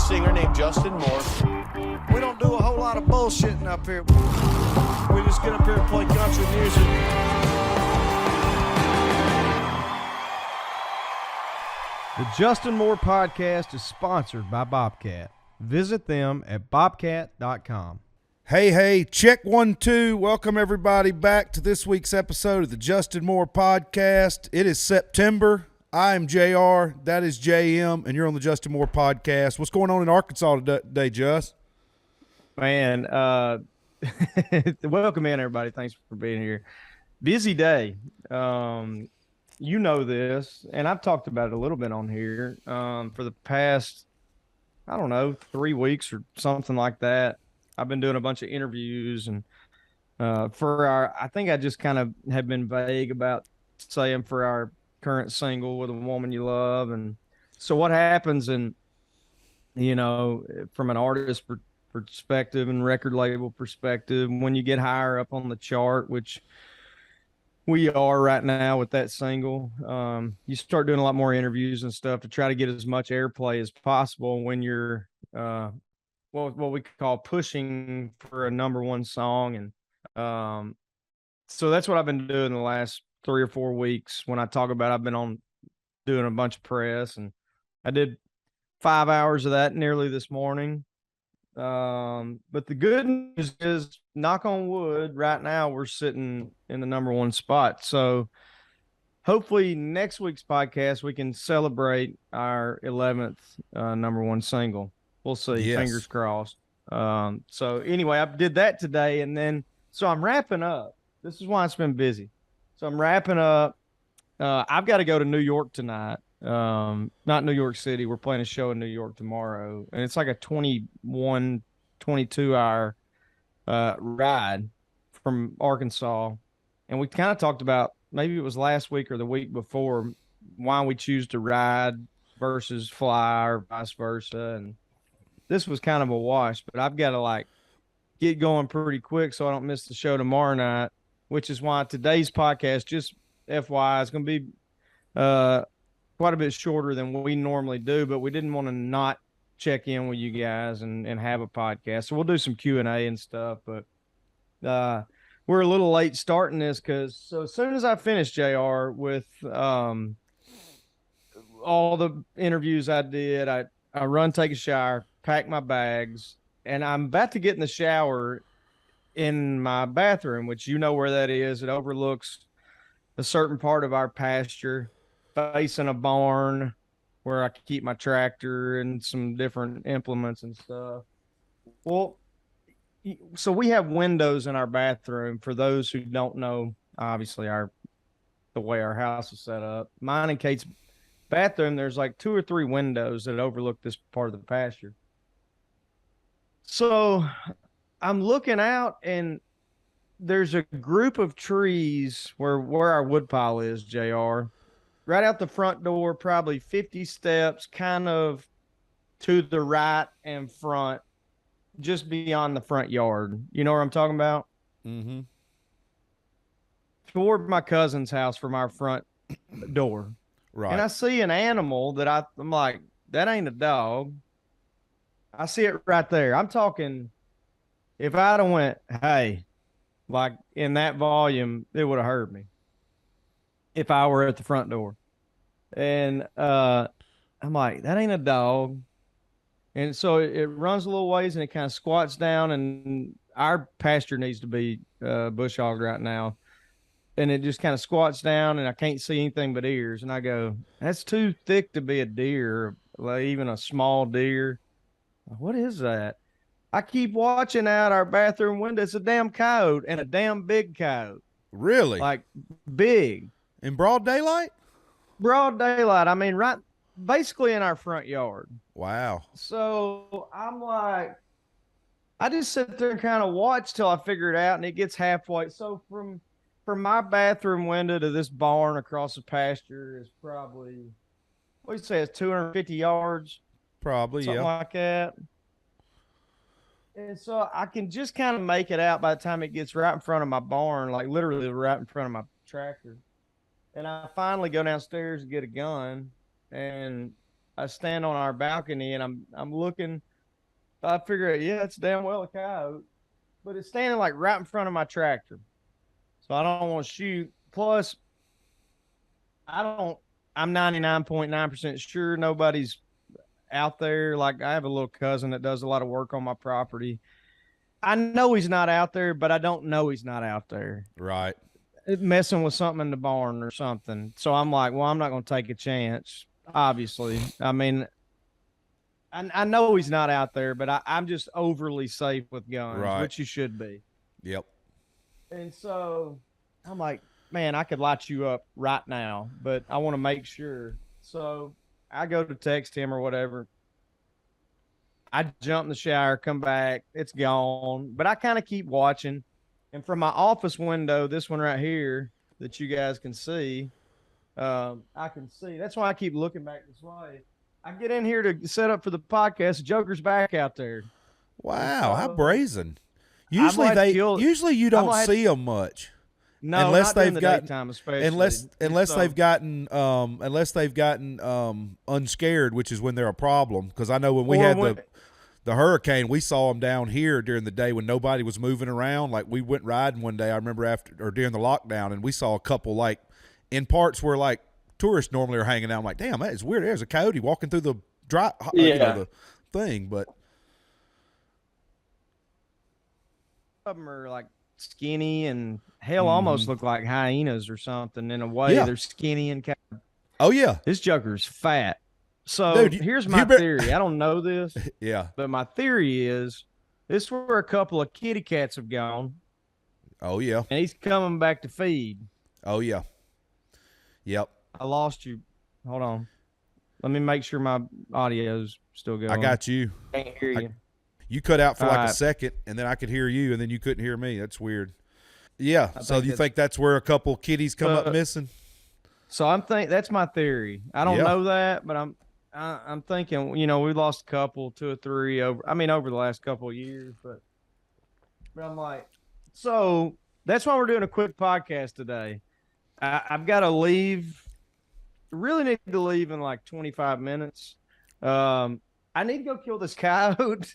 lead singer named Justin Moore. We don't do a whole lot of bullshitting up here. We just get up here and play country music. The Justin Moore podcast is sponsored by Bobcat. Visit them at bobcat.com. Hey, check 1, 2. Welcome everybody back to this week's episode of the Justin Moore podcast. It is September. I am JR. That is JM, and you're on the Justin Moore podcast. What's going on in Arkansas today, Just? Man, welcome in, everybody. Thanks for being here. Busy day. You know this, and I've talked about it a little bit on here for the past, 3 weeks or something like that. I've been doing a bunch of interviews, and I think I just kind of have been vague about saying for our current single, With a Woman You Love. And so what happens from an artist perspective and record label perspective, when you get higher up on the chart, which we are right now with that single, you start doing a lot more interviews and stuff to try to get as much airplay as possible when you're what we call pushing for a number one song. And so that's what I've been doing the last 3 or 4 weeks. When I talk about I've been doing a bunch of press, and I did 5 hours of that nearly this morning. But the good news is, knock on wood, right now we're sitting in the number one spot. So hopefully next week's podcast, we can celebrate our 11th number one single. We'll see. Yes. Fingers crossed. So anyway, I did that today, and then so I'm wrapping up. This is why it's been busy. So I'm wrapping up. I've got to go to New York tonight. Not New York City. We're playing a show in New York tomorrow, and it's like a 22 hour ride from Arkansas. And we kind of talked about, maybe it was last week or the week before, why we choose to ride versus fly or vice versa. And this was kind of a wash, but I've got to get going pretty quick so I don't miss the show tomorrow night, which is why today's podcast, just FYI, is going to be quite a bit shorter than what we normally do, but we didn't want to not check in with you guys and have a podcast. So we'll do some Q&A and stuff, but we're a little late starting this because as soon as I finish, JR, with all the interviews I did, I run, take a shower, pack my bags, and I'm about to get in the shower in my bathroom, which you know where that is. It overlooks a certain part of our pasture, facing a barn where I can keep my tractor and some different implements and stuff. Well, so we have windows in our bathroom. For those who don't know, obviously the way our house is set up, mine and Kate's bathroom, there's 2 or 3 windows that overlook this part of the pasture. So I'm looking out, and there's a group of trees where our woodpile is, JR, right out the front door, probably 50 steps, kind of to the right and front, just beyond the front yard. You know what I'm talking about? Mm-hmm. Toward my cousin's house from our front door. Right. And I see an animal that I'm like, that ain't a dog. I see it right there. I'm talking, if I'd have went, hey, in that volume, it would have hurt me if I were at the front door. And I'm like, that ain't a dog. And so it runs a little ways, and it kind of squats down, and our pasture needs to be bush hogged right now. And it just kind of squats down, and I can't see anything but ears. And I go, that's too thick to be a deer, even a small deer. What is that? I keep watching out our bathroom window. It's a damn coyote, and a damn big coyote. Really? Big. In broad daylight? Broad daylight. I mean, right, basically in our front yard. Wow. So I'm like, I just sit there and kind of watch till I figure it out, and it gets halfway. So from my bathroom window to this barn across the pasture is probably, what do you say, it's 250 yards? Probably, something like that. And so I can just kind of make it out by the time it gets right in front of my barn, literally right in front of my tractor. And I finally go downstairs and get a gun, and I stand on our balcony and I'm looking. I figure, yeah, it's damn well a coyote, but it's standing like right in front of my tractor, so I don't want to shoot. Plus, I'm 99.9% sure nobody's out there. Like, I have a little cousin that does a lot of work on my property. I know he's not out there, but I don't know he's not out there. Right. Messing with something in the barn or something. So I'm like, well, I'm not going to take a chance, obviously. I mean, I know he's not out there, but I'm just overly safe with guns, right. which you should be. Yep. And so I'm like, man, I could light you up right now, but I want to make sure. So I go to text him or whatever. I jump in the shower, come back, it's gone. But I kind of keep watching. And from my office window, this one right here that you guys can see, I can see. That's why I keep looking back this way. I get in here to set up for the podcast. The Joker's back out there. Wow, how brazen! Usually you don't see them much. No, unless not they've the got daytime, especially. unless they've gotten unscared, which is when they're a problem. Because I know when we had the hurricane, we saw them down here during the day when nobody was moving around. Like, we went riding one day, I remember during the lockdown, and we saw a couple like in parts where like tourists normally are hanging out. I'm like, damn, that is weird. There's a coyote walking through the the thing, but of them are like skinny and hell almost look like hyenas or something in a way. They're skinny and oh yeah, this Joker's fat. So dude, here's my theory. I don't know this, but my theory is this is where a couple of kitty cats have gone. Oh yeah, and he's coming back to feed. Oh yeah, yep. I lost you. Hold on. Let me make sure my audio's still going. I got you. Can't hear you. You cut out for like a second, and then I could hear you, and then you couldn't hear me. That's weird. Yeah. So you think that's where a couple kitties come up missing? So that's my theory. I don't know that, but I'm thinking. We lost a couple, 2 or 3 over the last couple of years, but I'm like, so that's why we're doing a quick podcast today. I've got to leave. Really need to leave in like 25 minutes. I need to go kill this coyote.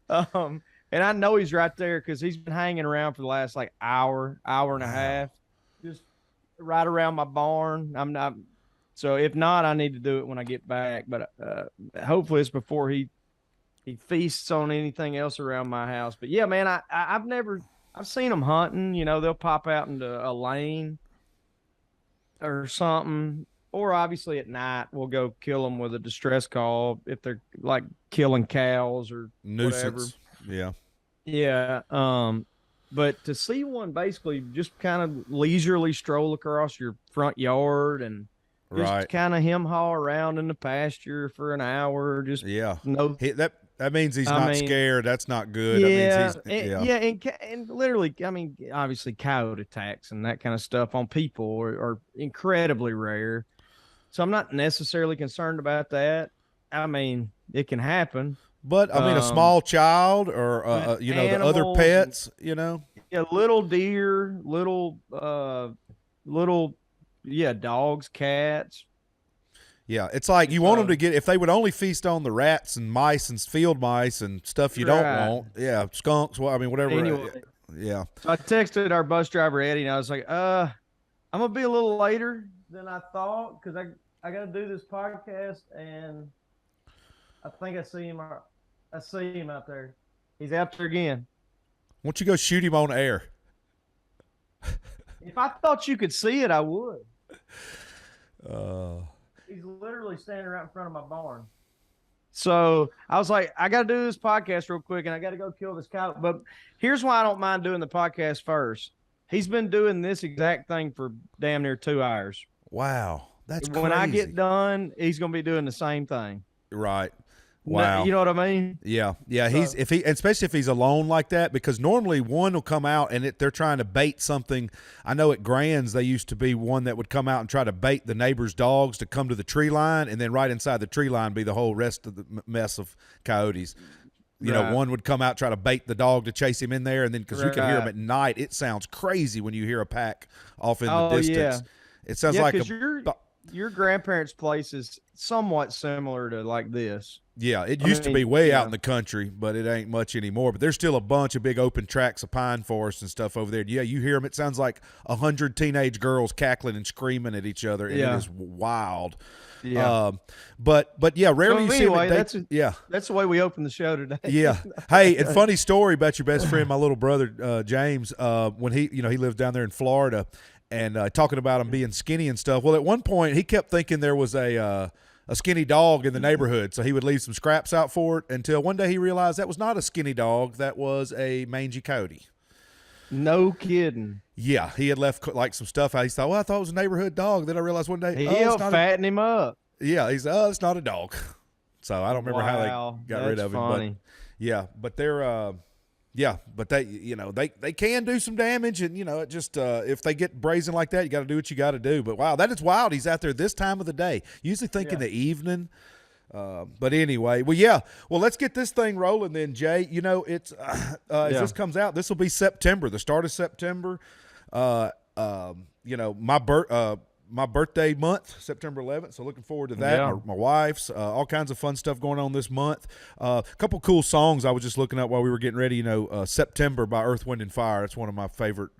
And I know he's right there because he's been hanging around for the last like hour and a half, just right around my barn. I'm not. So if not, I need to do it when I get back. But hopefully it's before he feasts on anything else around my house. But yeah, man, I've seen them hunting. They'll pop out into a lane or something, or obviously at night we'll go kill them with a distress call if they're like killing cows or nuisance. Whatever. Yeah. But to see one basically just kind of leisurely stroll across your front yard and just kind of haul around in the pasture for an hour, just that means he's not scared. That's not good. Yeah, and literally, obviously, coyote attacks and that kind of stuff on people are incredibly rare. So I'm not necessarily concerned about that. It can happen. But a small child or the other pets, Yeah, little deer, little dogs, cats. Yeah, it's like you want them to if they would only feast on the rats and mice and field mice and stuff you don't want. Yeah, skunks, whatever. Anyway, yeah. So I texted our bus driver, Eddie, and I was like, I'm going to be a little later than I thought because I got to do this podcast, and I think I see him out there. He's out there again. Why don't you go shoot him on air? If I thought you could see it, I would. He's literally standing right in front of my barn. So I was like, I got to do this podcast real quick, and I got to go kill this cow. But here's why I don't mind doing the podcast first. He's been doing this exact thing for damn near 2 hours. Wow. That's crazy. When I get done, he's going to be doing the same thing. Right. Wow. You know what I mean? Yeah. Yeah. Especially if he's alone like that, because normally one will come out and they're trying to bait something. I know at Grand's, they used to be one that would come out and try to bait the neighbor's dogs to come to the tree line. And then right inside the tree line be the whole rest of the mess of coyotes. One would come out, try to bait the dog to chase him in there. And then because you can hear them at night, it sounds crazy when you hear a pack off in the distance. Yeah. It sounds like your grandparents' place is somewhat similar to like this. Yeah, it used to be way yeah. out in the country, but it ain't much anymore. But there's still a bunch of big open tracts of pine forest and stuff over there. Yeah, you hear them. It sounds like 100 teenage girls cackling and screaming at each other, and it is wild. Yeah. But yeah, rarely so you anyway, see them. That's the way we opened the show today. Yeah. Hey, and funny story about your best friend, my little brother James. When he lived down there in Florida, and talking about him being skinny and stuff. Well, at one point he kept thinking there was a skinny dog in the neighborhood, so he would leave some scraps out for it until one day he realized that was not a skinny dog, that was a mangy Cody. No kidding. Yeah, he had left like some stuff out. He thought, well, I thought it was a neighborhood dog. Then I realized one day, He helped fatten him up. Yeah, he said, it's not a dog. So I don't remember how they got rid of him. Funny. But yeah, but they're but they they can do some damage, and it just if they get brazen like that, you got to do what you got to do. But wow, that is wild. He's out there this time of the day. Usually think in the evening. But anyway, well, let's get this thing rolling then, Jay. It's as this comes out, this will be September, the start of September. My birthday month, September 11th, so looking forward to that. Yeah. My wife's, all kinds of fun stuff going on this month. A couple cool songs I was just looking at while we were getting ready. September by Earth, Wind, and Fire. That's one of my favorite,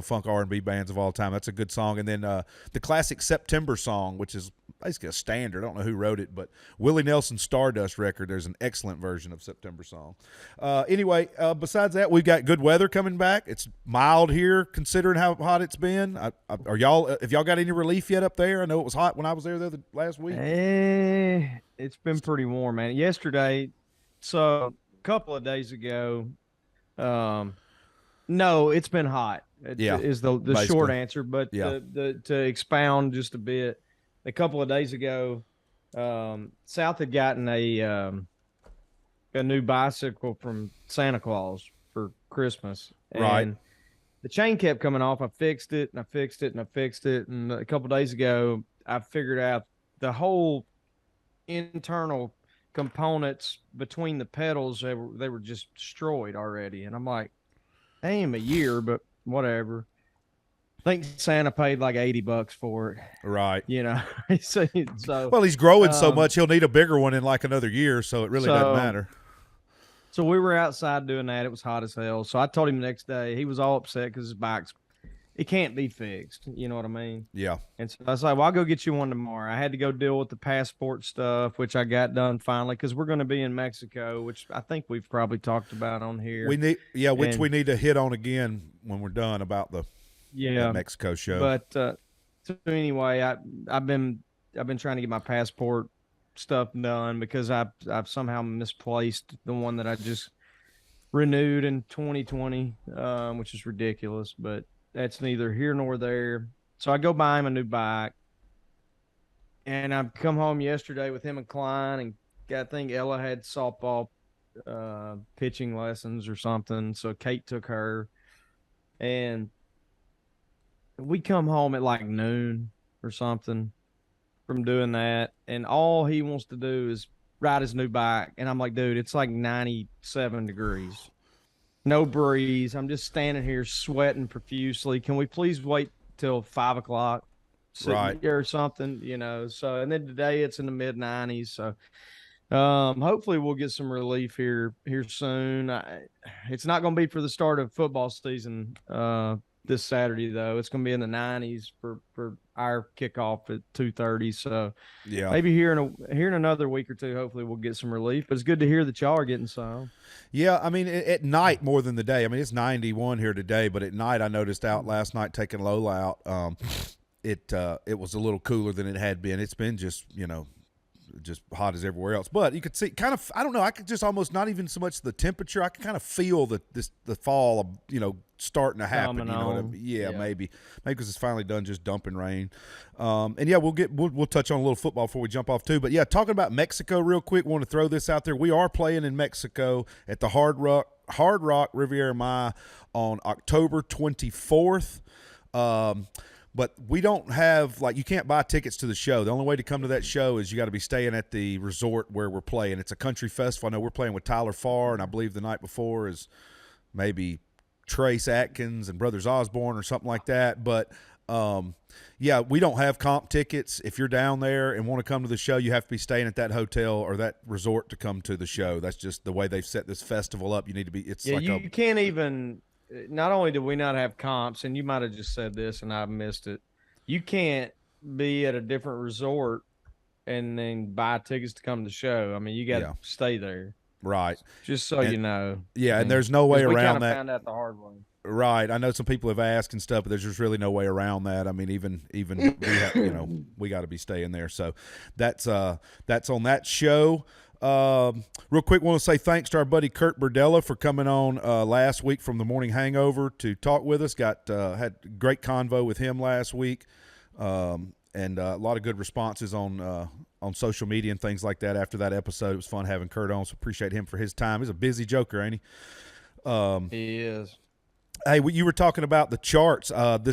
funk R&B bands of all time. That's a good song. And then the classic September song, which is basically a standard. I don't know who wrote it, but Willie Nelson's Stardust record, there's an excellent version of September song. Anyway, besides that, we've got good weather coming back. It's mild here considering how hot it's been. Have y'all got any relief yet up there? I know it was hot when I was there the last week. It's been pretty warm, man. Yesterday, so a couple of days ago, no, it's been hot. Is the short answer. But to expound just a bit, a couple of days ago, South had gotten a new bicycle from Santa Claus for Christmas. And right. The chain kept coming off. I fixed it, and I fixed it, and I fixed it. And a couple of days ago, I figured out the whole internal components between the pedals. They were just destroyed already. And I'm like, damn, a year, but whatever. I think Santa paid like $80 for it. Right. So well, he's growing so much, he'll need a bigger one in like another year, so it really doesn't matter. So we were outside doing that. It was hot as hell. So I told him the next day. He was all upset because his bike's it can't be fixed. You know what I mean? Yeah. And so I was like, well, I'll go get you one tomorrow. I had to go deal with the passport stuff, which I got done finally because we're going to be in Mexico, which I think we've probably talked about on here. We need we need to hit on again when we're done about the Mexico show. But so anyway, I've been trying to get my passport stuff done because I've somehow misplaced the one that I just renewed in 2020, which is ridiculous, but that's neither here nor there. So I go buy him a new bike, and I've come home yesterday with him and Klein, and I think Ella had softball pitching lessons or something, so Kate took her, and we come home at like noon or something from doing that, and all he wants to do is ride his new bike. And I'm like, dude, it's like 97 degrees, no breeze. I'm just standing here sweating profusely. Can we please wait till 5 o'clock right or something, So, and then today it's in the mid 90s. So hopefully we'll get some relief here soon. It's not going to be for the start of football season this Saturday, though. It's going to be in the 90s for our kickoff at 2:30. So maybe here in another week or two, hopefully we'll get some relief. But it's good to hear that y'all are getting some. Yeah, I mean, at night more than the day. I mean, it's 91 here today, but at night I noticed out last night taking Lola out. It was a little cooler than it had been. It's been just hot as everywhere else. But you could see kind of, I don't know, I could just almost not even so much the temperature. I could kind of feel the fall, starting to happen. Maybe because it's finally done just dumping rain. And we'll touch on a little football before we jump off too. But yeah, talking about Mexico real quick, want to throw this out there. We are playing in Mexico at the Hard Rock Riviera Maya on October 24th. But we don't have, you can't buy tickets to the show. The only way to come to that show is you got to be staying at the resort where we're playing. It's a country festival. I know we're playing with Tyler Farr, and I believe the night before is maybe Trace Atkins and Brothers Osborne or something like that. But Yeah, we don't have comp tickets. If you're down there and want to come to the show, you have to be staying at that hotel or that resort to come to the show. That's just the way they've set this festival up. You need to be. It's Yeah, like you can't even. Not only do we not have comps, and you might have just said this, and I missed it. You can't be at a different resort and then buy tickets to come to the show. I mean, you got to stay there, right. just so you know. Yeah, and there's no way around that. We found out the hard way. Right. I know some people have asked and stuff, but there's just really no way around that. I mean, even we have, we got to be staying there. So that's on that show. Real quick, want to say thanks to our buddy Kurt Burdella for coming on last week from the Morning Hangover to talk with us. Had a great convo with him last week, and a lot of good responses on social media and things like that after that episode. It was fun having Kurt on, so appreciate him for his time. He's a busy joker, ain't he? He is. Hey, you were talking about the charts and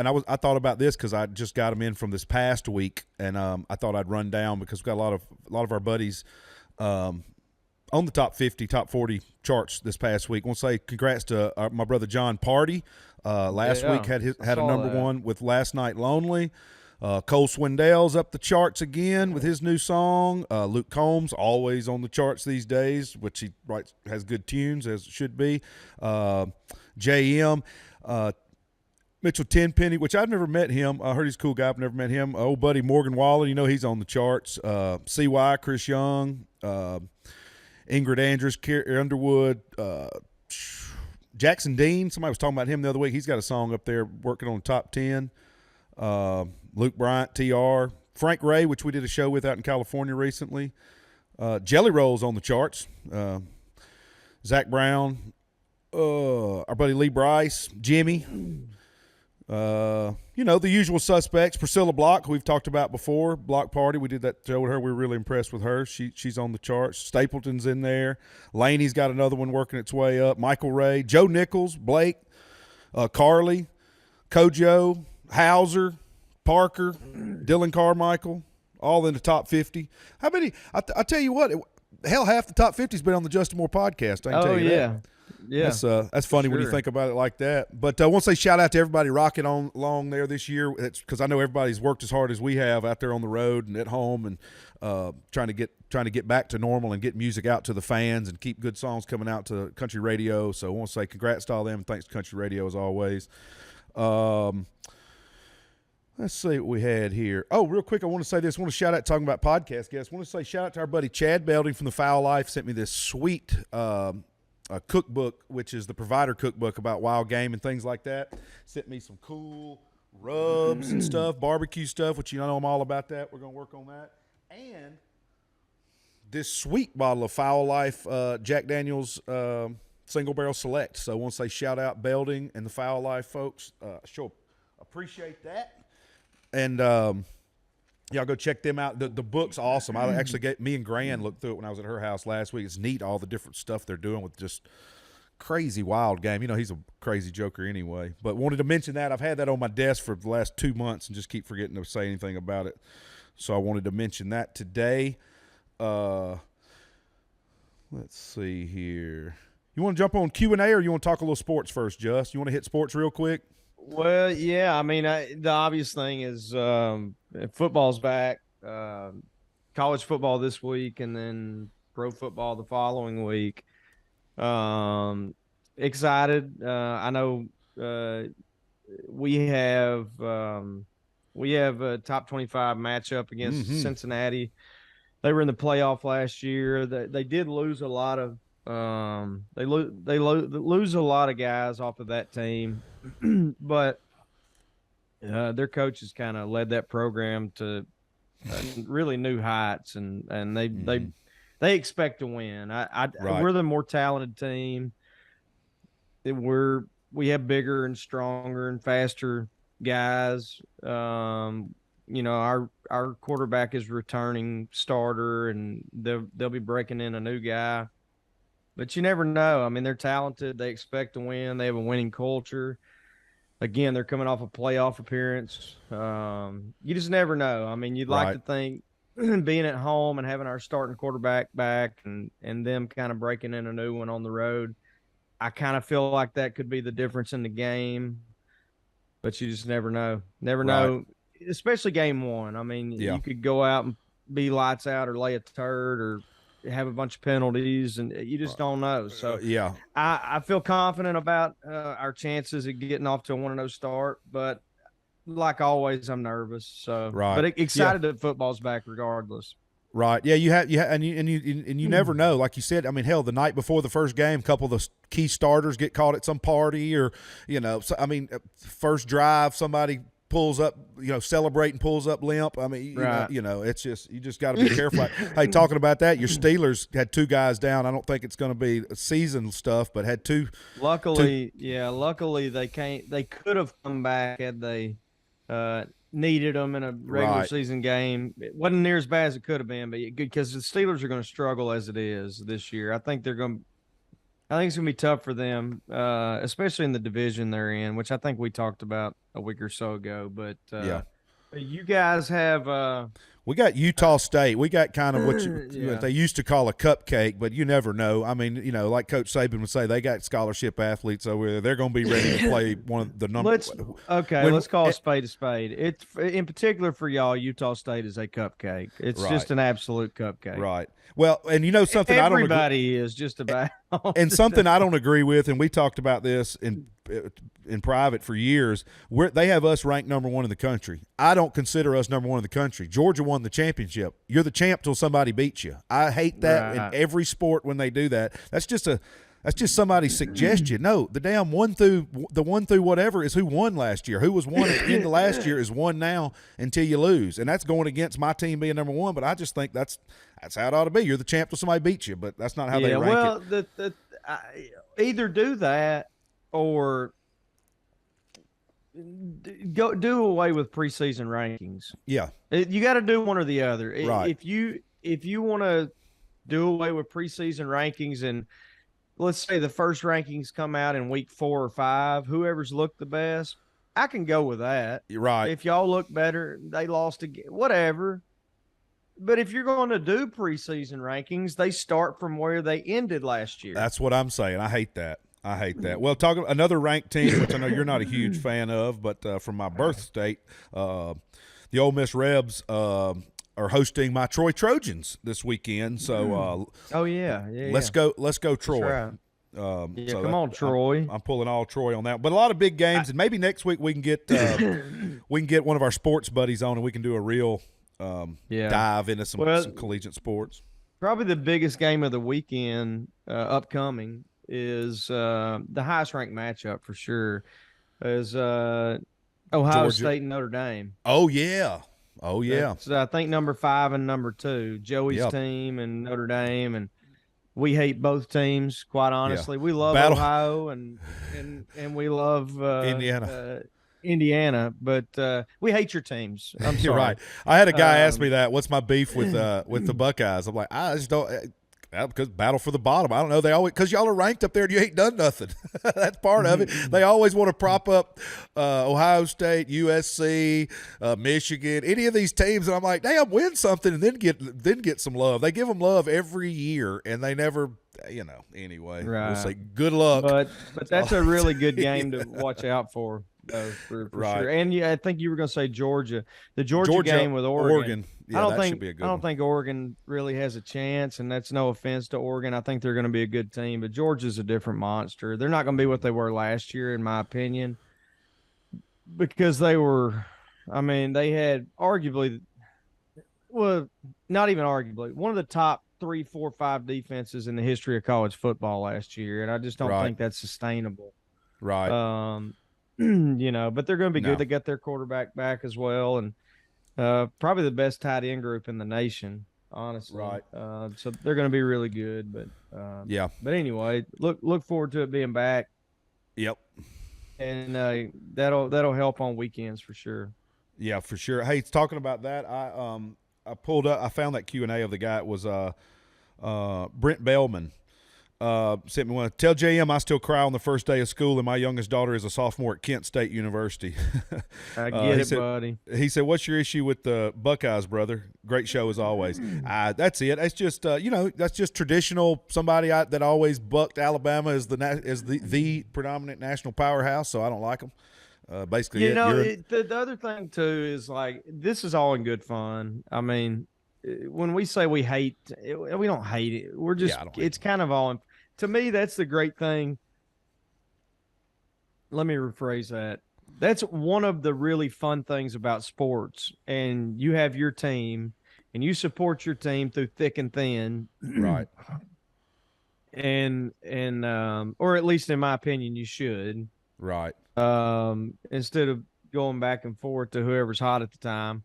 I thought about this because I just got them in from this past week, and I thought I'd run down because we've got a lot of our buddies on the top 50, top 40 charts this past week. I want to say congrats to my brother John Party. Last week had a number one with Last Night Lonely. Cole Swindell's up the charts again with his new song. Luke Combs always on the charts these days, which he has good tunes as it should be. JM, Mitchell Tenpenny, which I've never met him. I heard he's a cool guy. I've never met him. Old buddy Morgan Waller, he's on the charts. CY, Chris Young, Ingrid Andrews, Carrie Underwood, Jackson Dean. Somebody was talking about him the other week. He's got a song up there working on the top 10. Luke Bryant, TR, Frank Ray, which we did a show with out in California recently. Jelly Roll's on the charts. Zach Brown, our buddy Lee Bryce, Jimmy, the usual suspects. Priscilla Block, who we've talked about before, Block Party. We did that show with her. We were really impressed with her. She's on the charts. Stapleton's in there. Laney's got another one working its way up. Michael Ray, Joe Nichols, Blake, Carly, Kojo, Hauser, Parker, Dylan Carmichael, all in the top 50. How many? I tell you what, hell, half the top 50's been on the Justin Moore podcast. I can tell you that. Yeah, that's funny when you think about it like that. But I want to say shout out to everybody rocking on along there this year. It's because I know everybody's worked as hard as we have out there on the road and at home, and trying to get back to normal and get music out to the fans and keep good songs coming out to country radio. So I want to say congrats to all them, and thanks to country radio as always. Let's see what we had here. Oh, real quick, I want to say this. I want to shout out, talking about podcast guests, I want to say shout out to our buddy Chad Belding from The Foul Life. Sent me this sweet cookbook, which is the Provider Cookbook about wild game and things like that. Sent me some cool rubs and stuff, barbecue stuff, which I'm all about that. We're going to work on that. And this sweet bottle of Foul Life Jack Daniels Single Barrel Select. So I want to say shout out Belding and the Foul Life folks. Sure appreciate that. And y'all go check them out. The book's awesome. I actually me and Gran looked through it when I was at her house last week. It's neat, all the different stuff they're doing with just crazy wild game. He's a crazy joker anyway. But wanted to mention that. I've had that on my desk for the last 2 months and just keep forgetting to say anything about it. So I wanted to mention that today. Let's see here. You want to jump on Q&A, or you want to talk a little sports first, Just? You want to hit sports real quick? Well, yeah. I mean, the obvious thing is football's back. College football this week, and then pro football the following week. Excited. I know we have a top 25 matchup against Cincinnati. They were in the playoff last year. They did lose a lot of they lose a lot of guys off of that team, but their coaches kind of led that program to really new heights, and they expect to win. Right. We're the more talented team. We have bigger and stronger and faster guys. Our quarterback is returning starter, and they'll be breaking in a new guy. But you never know. I mean, they're talented. They expect to win. They have a winning culture. Again, they're coming off a playoff appearance. You just never know. I mean, you'd like to think being at home and having our starting quarterback back and them kind of breaking in a new one on the road, I kind of feel like that could be the difference in the game. but you just never know. Never know, especially game one. I mean, you could go out and be lights out or lay a turd or have a bunch of penalties, and you just don't know. So I feel confident about our chances of getting off to a 1-0 start, but like always, I'm nervous. So, but excited that football's back regardless. Right. Yeah, and you never know. Like you said, I mean, hell, the night before the first game, a couple of the key starters get caught at some party, or so, I mean, first drive, somebody pulls up, celebrating, pulls up limp. I mean, it's just, you just got to be careful. Hey, talking about that, your Steelers had 2 guys down. I don't think it's going to be season stuff, but had 2. Luckily they could have come back had they needed them in a regular season game. It wasn't near as bad as it could have been, but because the Steelers are going to struggle as it is this year. I think it's going to be tough for them, especially in the division they're in, which I think we talked about a week or so ago. But you guys have we got Utah State. We got kind of what they used to call a cupcake, but you never know. I mean, like Coach Saban would say, they got scholarship athletes over there. They're going to be ready to play one of the number. Let's call a spade a spade. It's in particular for y'all. Utah State is a cupcake. It's just an absolute cupcake. Right. Well, and something everybody is just about, and something I don't agree with, and we talked about this in private for years. They have us ranked number 1 in the country. I don't consider us number 1 in the country. Georgia won the championship. You're the champ till somebody beats you. I hate that in every sport when they do that. That's just somebody's suggestion. No, the damn 1 through whatever is who won last year. Who was 1 at the end of last year is 1 now until you lose, and that's going against my team being number 1. But I just think that's how it ought to be. You're the champ till somebody beats you, but that's not how they rank it. Either do that or go do away with preseason rankings. Yeah, you got to do one or the other. Right. If you want to do away with preseason rankings, and let's say the first rankings come out in week 4 or 5, whoever's looked the best, I can go with that. You're right. If y'all look better, they lost again, whatever. But if you're going to do preseason rankings, they start from where they ended last year. That's what I'm saying. I hate that. Well, talking another ranked team, which I know you're not a huge fan of, but from my birth state, the Ole Miss Rebs are hosting my Troy Trojans this weekend. So, let's go, Troy. Right. Come on, Troy. I'm pulling all Troy on that. But a lot of big games, and maybe next week we can get one of our sports buddies on, and we can do a real dive into some collegiate sports. Probably the biggest game of the weekend upcoming is the highest ranked matchup for sure is Ohio Georgia. State and Notre Dame. Oh yeah. So I think number 5 and number 2, Joey's team and Notre Dame, and we hate both teams. Quite honestly, we love Ohio and we love Indiana, but we hate your teams. I'm sorry. You're right. I had a guy ask me that. What's my beef with the Buckeyes? I'm like, I just don't. Because battle for the bottom. I don't know. They always, because y'all are ranked up there and you ain't done nothing. That's part of it. They always want to prop up Ohio State, USC, Michigan, any of these teams, and I'm like, damn, win something and then get some love. They give them love every year, and they never. Anyway, we'll say good luck. But that's a really good game to watch out for sure. And I think you were going to say Georgia. The Georgia game with Oregon. Yeah, should be a good one. I don't think Oregon really has a chance, and that's no offense to Oregon. I think they're going to be a good team, but Georgia's a different monster. They're not going to be what they were last year, in my opinion, because they had arguably, well, not even arguably, one of the top 3, 4, 5 defenses in the history of college football last year, and I just don't think that's sustainable. Right. But they're going to be good. They got their quarterback back as well, and probably the best tight end group in the nation, honestly. Right. So they're going to be really good. But But anyway, look forward to it being back. Yep. And that'll help on weekends for sure. Yeah, for sure. Hey, talking about that, I pulled up. I found that Q&A of the guy. It was Brent Bellman. Sent me one. Tell JM I still cry on the first day of school, and my youngest daughter is a sophomore at Kent State University. I get it, buddy. He said, "What's your issue with the Buckeyes, brother? Great show as always." That's it. It's just that's just traditional. Somebody that always bucked Alabama as the predominant national powerhouse. So I don't like them. Basically, the other thing too is like this is all in good fun. I mean, when we say we hate, we don't hate it. We're just it's kind of all. To me, that's the great thing. Let me rephrase that. That's one of the really fun things about sports. And you have your team, and you support your team through thick and thin, right? And or at least in my opinion, you should. Right. Instead of going back and forth to whoever's hot at the time.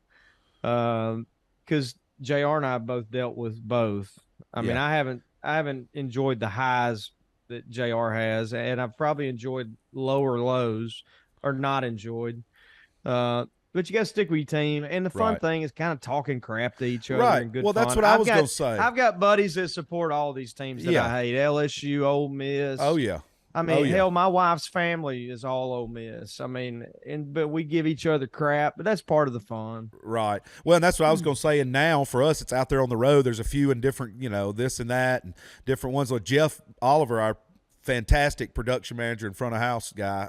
Because JR and I both dealt with both. I mean, I haven't enjoyed the highs that JR has, and I've probably enjoyed lower lows or not enjoyed. But you got to stick with your team. And the fun thing is kind of talking crap to each other and good fun. That's what I was going to say. I've got buddies that support all these teams that I hate. LSU, Ole Miss. Oh, yeah. I mean, hell, my wife's family is all Ole Miss. I mean, but we give each other crap, but that's part of the fun. Right. Well, and that's what I was going to say. And now for us, it's out there on the road. There's a few in different, this and that and different ones. Like Jeff Oliver, our fantastic production manager and front of house guy,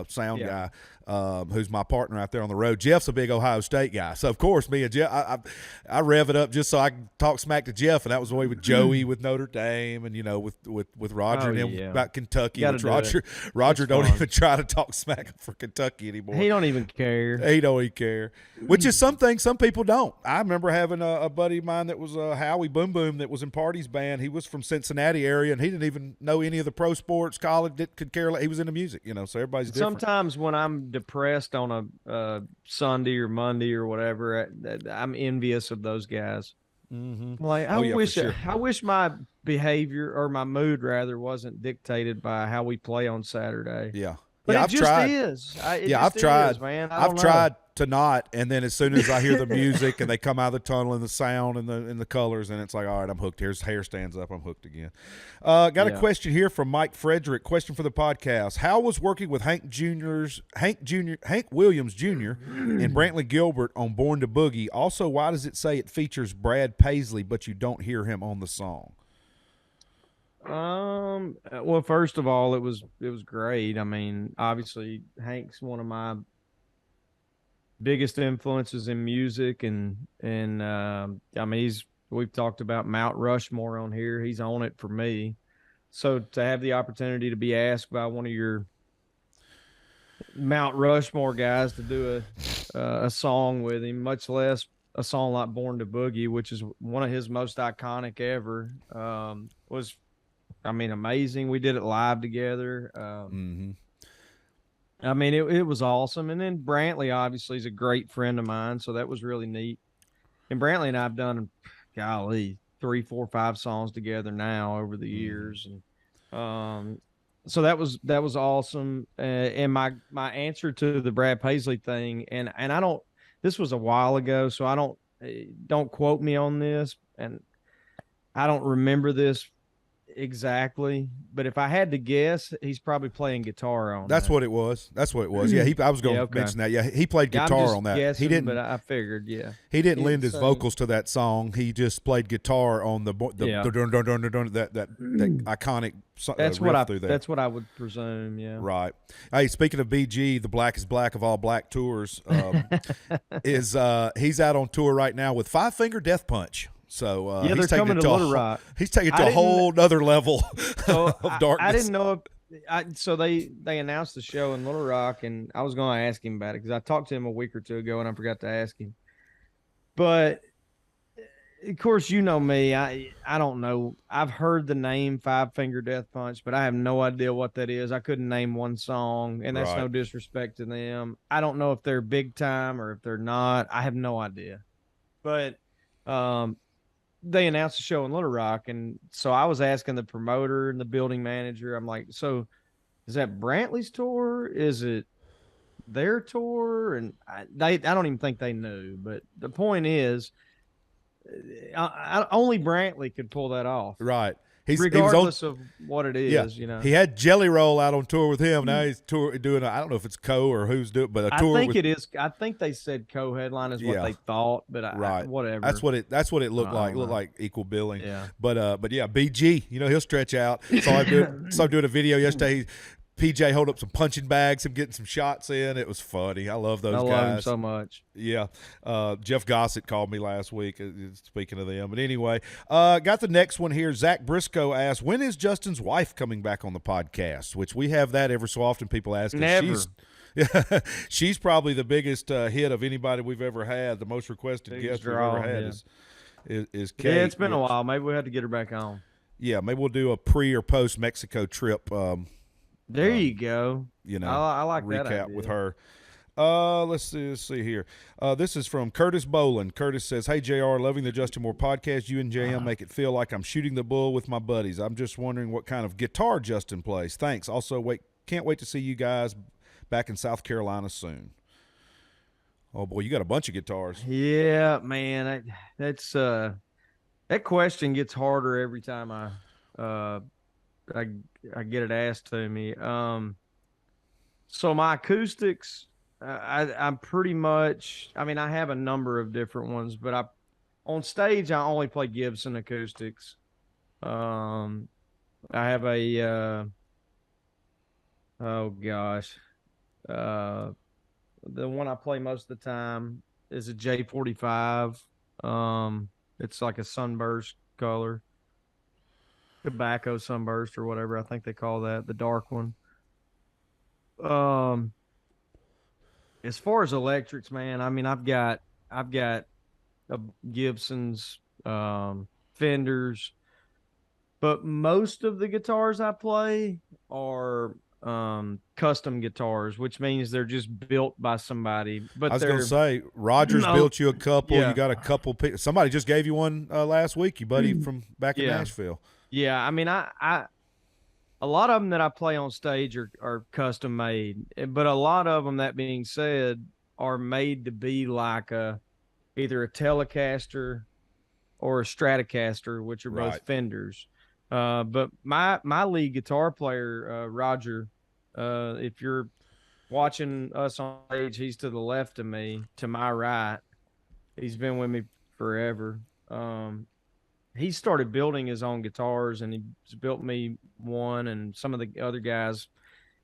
sound guy, who's my partner out there on the road. Jeff's a big Ohio State guy. So, of course, me and Jeff, I rev it up just so I can talk smack to Jeff. And that was the way with Joey with Notre Dame and, with Roger and him about Kentucky. Which Roger don't even try to talk smack for Kentucky anymore. He don't even care. He don't even care, which is something some people don't. I remember having a buddy of mine that was Howie Boom Boom that was in Party's band. He was from Cincinnati area, and he didn't even know any of the pro sports, college, could care less. He was into music, so everybody's different. Sometimes when I'm depressed on a Sunday or Monday or whatever, I'm envious of those guys. Mm-hmm. Like I wish my behavior or my mood rather wasn't dictated by how we play on Saturday. Yeah, but I've tried. I've tried, man. I've tried to not, and then as soon as I hear the music and they come out of the tunnel and the sound and the colors, and it's like, all right, I'm hooked. His hair stands up. I'm hooked again. Got a question here from Mike Frederick. Question for the podcast: how was working with Hank Williams Jr. and Brantley Gilbert on "Born to Boogie"? Also, why does it say it features Brad Paisley, but you don't hear him on the song? Well, first of all, it was great. I mean, obviously Hank's one of my biggest influences in music, and I mean, we've talked about Mount Rushmore on here. He's on it for me. So to have the opportunity to be asked by one of your Mount Rushmore guys to do a song with him, much less a song like "Born to Boogie," which is one of his most iconic ever, was, I mean, amazing. We did it live together. I mean, it was awesome. And then Brantley obviously is a great friend of mine, so that was really neat. And Brantley and I have done, golly, 3, 4, 5 songs together now over the years, and so that was awesome. And my answer to the Brad Paisley thing, and I don't. This was a while ago, so I don't quote me on this, and I don't remember this exactly, but if I had to guess, he's probably playing guitar on That's that. what it was. Yeah, I was going to mention that. Yeah, he played guitar on that. Guessing, he didn't, but I figured, he didn't lend his vocals to that song. He just played guitar on the that iconic. That's what I would presume. Yeah. Right. Hey, speaking of BG, the Black is Black of All Black tours, he's out on tour right now with Five Finger Death Punch. So they're coming to Little Rock. He's taking it to a whole nother level of darkness. I didn't know so they announced the show in Little Rock, and I was going to ask him about it because I talked to him a week or two ago and I forgot to ask him. But of course, you know me. I don't know. I've heard the name Five Finger Death Punch, but I have no idea what that is. I couldn't name one song, and that's no disrespect to them. I don't know if they're big time or if they're not. I have no idea. But they announced the show in Little Rock, and so I was asking the promoter and the building manager. I'm like, so is that Brantley's tour? Is it their tour? And I don't even think they knew. But the point is, only Brantley could pull that off. Right. Regardless of what it is, He had Jelly Roll out on tour with him. Now he's doing I don't know if it's Co or who's doing, but a tour. I think it is. I think they said co-headline is what they thought, but whatever. That's what it looked like. It looked like equal billing. Yeah. But yeah, BG, he'll stretch out. Saw him doing a video yesterday. PJ hold up some punching bags, him getting some shots in. It was funny. I love those guys. I love him so much. Yeah. Jeff Gossett called me last week, speaking of them. But anyway, got the next one here. Zach Briscoe asked, when is Justin's wife coming back on the podcast? Which we have that every so often. People ask. Never. She's probably the biggest hit of anybody we've ever had. The most requested guest we've ever had is Kate. Yeah, it's been a while. Maybe we have to get her back on. Yeah, maybe we'll do a pre or post Mexico trip. There you go. You know, I like recap that idea. with her. Let's see here. This is from Curtis Boland. Curtis says, "Hey JR, loving the Justin Moore podcast. You and JM make it feel like I'm shooting the bull with my buddies. I'm just wondering what kind of guitar Justin plays. Thanks. Also, can't wait to see you guys back in South Carolina soon." Oh boy, you got a bunch of guitars. Yeah, man. That's that question gets harder every time I get it asked to me. So my acoustics, I'm pretty much. I mean, I have a number of different ones, but on stage I only play Gibson acoustics. I have a oh gosh, the one I play most of the time is a J45. It's like a sunburst color. Tobacco sunburst or whatever I think they call that, the dark one. As far as electrics, man, I mean, I've got Gibsons, Fenders, but most of the guitars I play are custom guitars, which means they're just built by somebody. But I was going to say, Rogers built you a couple. Yeah. You got a couple. Somebody just gave you one last week. You buddy from back in Nashville. Yeah, I mean, a lot of them that I play on stage are custom made, but a lot of them, that being said, are made to be like either a Telecaster or a Stratocaster, which are both Fenders. But my lead guitar player, Roger, if you're watching us on stage, he's to the left of me, to my right. He's been with me forever. He started building his own guitars, and he's built me one and some of the other guys.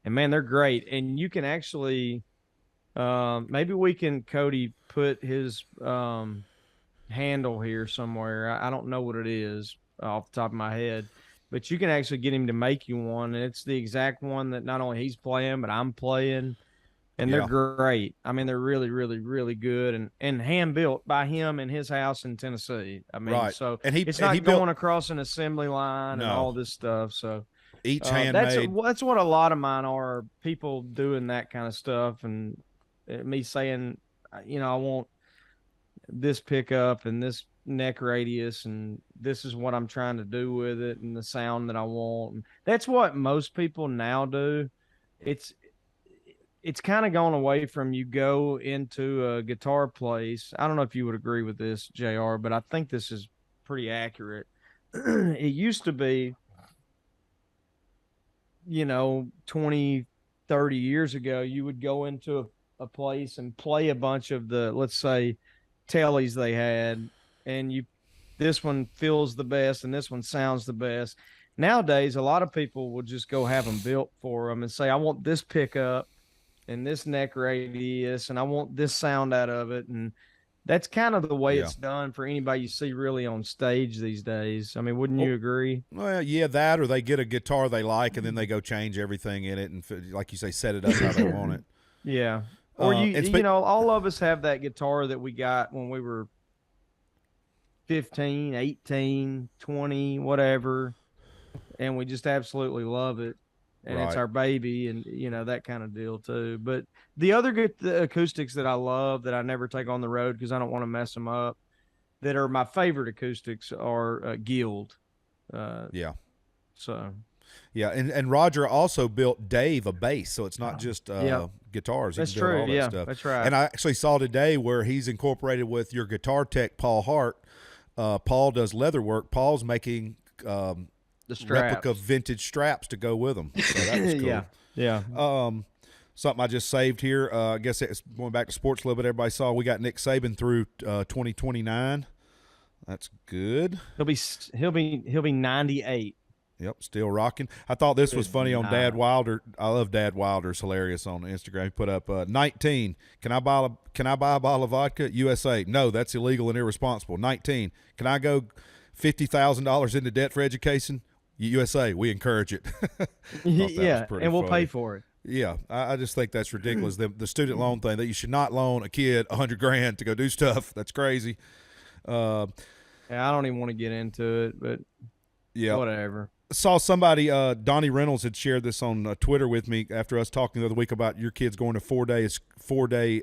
And, man, they're great. And you can actually maybe we can, Cody, put his handle here somewhere. I don't know what it is off the top of my head. But you can actually get him to make you one, and it's the exact one that not only he's playing, but I'm playing. And they're great. I mean, they're really, really, really good and hand-built by him in his house in Tennessee. I mean, so and it's not going across an assembly line and all this stuff. So each handmade. That's what a lot of mine are, people doing that kind of stuff. And me saying, you know, I want this pickup and this neck radius, and this is what I'm trying to do with it and the sound that I want. And that's what most people now do. It's kind of gone away from, you go into a guitar place. I don't know if you would agree with this, JR, but I think this is pretty accurate. It used to be, you know, 20, 30 years ago, you would go into a place and play a bunch of the, let's say, tellies they had, and this one feels the best and this one sounds the best. Nowadays, a lot of people will just go have them built for them and say, I want this pickup and this neck radius, and I want this sound out of it. And that's kind of the way it's done for anybody you see really on stage these days. I mean, wouldn't you agree? Well, yeah, that, or they get a guitar they like, and then they go change everything in it, and like you say, set it up how they want it. Yeah. Or you know, all of us have that guitar that we got when we were 15, 18, 20, whatever, and we just absolutely love it. And it's our baby, and, you know, that kind of deal too. But the other the acoustics that I love, that I never take on the road because I don't want to mess them up, that are my favorite acoustics, are Guild. So. Yeah, and Roger also built Dave a bass, so it's not just guitars. That's true. That stuff. That's right. And I actually saw today where he's incorporated with your guitar tech, Paul Hart. Paul does leather work. Paul's making the replica vintage straps to go with them. So that was cool. Yeah. Something I just saved here. I guess it's going back to sports a little bit. Everybody saw we got Nick Saban through 2029. That's good. He'll be 98. Yep, still rocking. I thought this was Good funny on night. Dad Wilder. I love Dad Wilder. It's hilarious on Instagram. He put up 19. Can I buy a bottle of vodka? USA. No, that's illegal and irresponsible. 19. Can I go $50,000 into debt for education? USA. We encourage it. Yeah, and we'll funny. pay for it. Yeah, I just think that's ridiculous. The student loan thing, that you should not loan a kid $100,000 to go do stuff. That's crazy. Yeah, I don't even want to get into it, but yeah, whatever. Saw somebody, Donnie Reynolds had shared this on Twitter with me after us talking the other week about your kids going to 4 day